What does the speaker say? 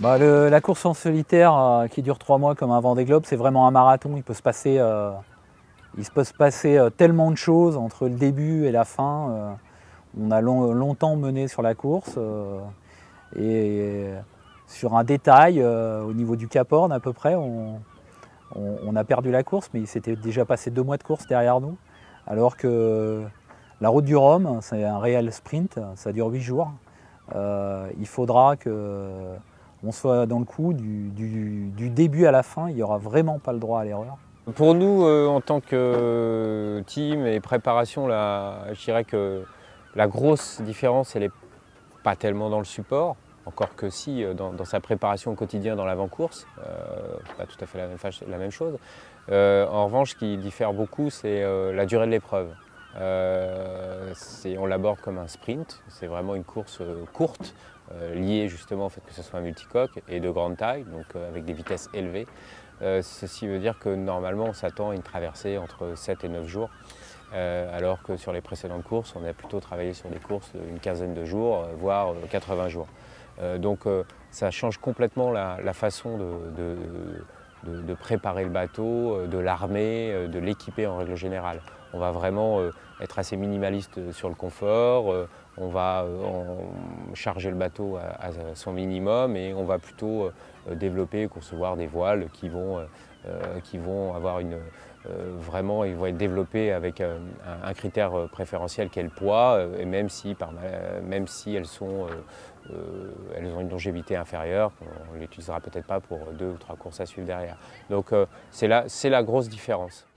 La course en solitaire qui dure 3 mois comme un Vendée Globe, c'est vraiment un marathon. Il peut se passer tellement de choses entre le début et la fin. On a longtemps mené sur la course et sur un détail au niveau du Cap Horn à peu près, on a perdu la course, mais il s'était déjà passé 2 mois de course derrière nous. Alors que la route du Rhum, c'est un réel sprint, ça dure 8 jours. Il faudra qu'on soit dans le coup du début à la fin, il n'y aura vraiment pas le droit à l'erreur. Pour nous, en tant que team et préparation, je dirais que la grosse différence, elle n'est pas tellement dans le support, encore que si, dans sa préparation au quotidien dans l'avant-course, pas tout à fait la même chose. En revanche, ce qui diffère beaucoup, c'est la durée de l'épreuve. On l'aborde comme un sprint, c'est vraiment une course courte, liée justement au fait que ce soit un multicoque et de grande taille, donc avec des vitesses élevées. Ceci veut dire que normalement on s'attend à une traversée entre 7 et 9 jours, alors que sur les précédentes courses, on a plutôt travaillé sur des courses d'une quinzaine de jours, voire 80 jours. Ça change complètement la façon de préparer le bateau, de l'armer, de l'équiper en règle générale. On va vraiment être assez minimaliste sur le confort, on va charger le bateau à son minimum et on va plutôt développer et concevoir des voiles qui vont avoir vraiment ils vont être développés avec un critère préférentiel qui est le poids, et même si elles ont une longévité inférieure, on ne l'utilisera peut-être pas pour 2 ou 3 courses à suivre derrière. Donc c'est la grosse différence.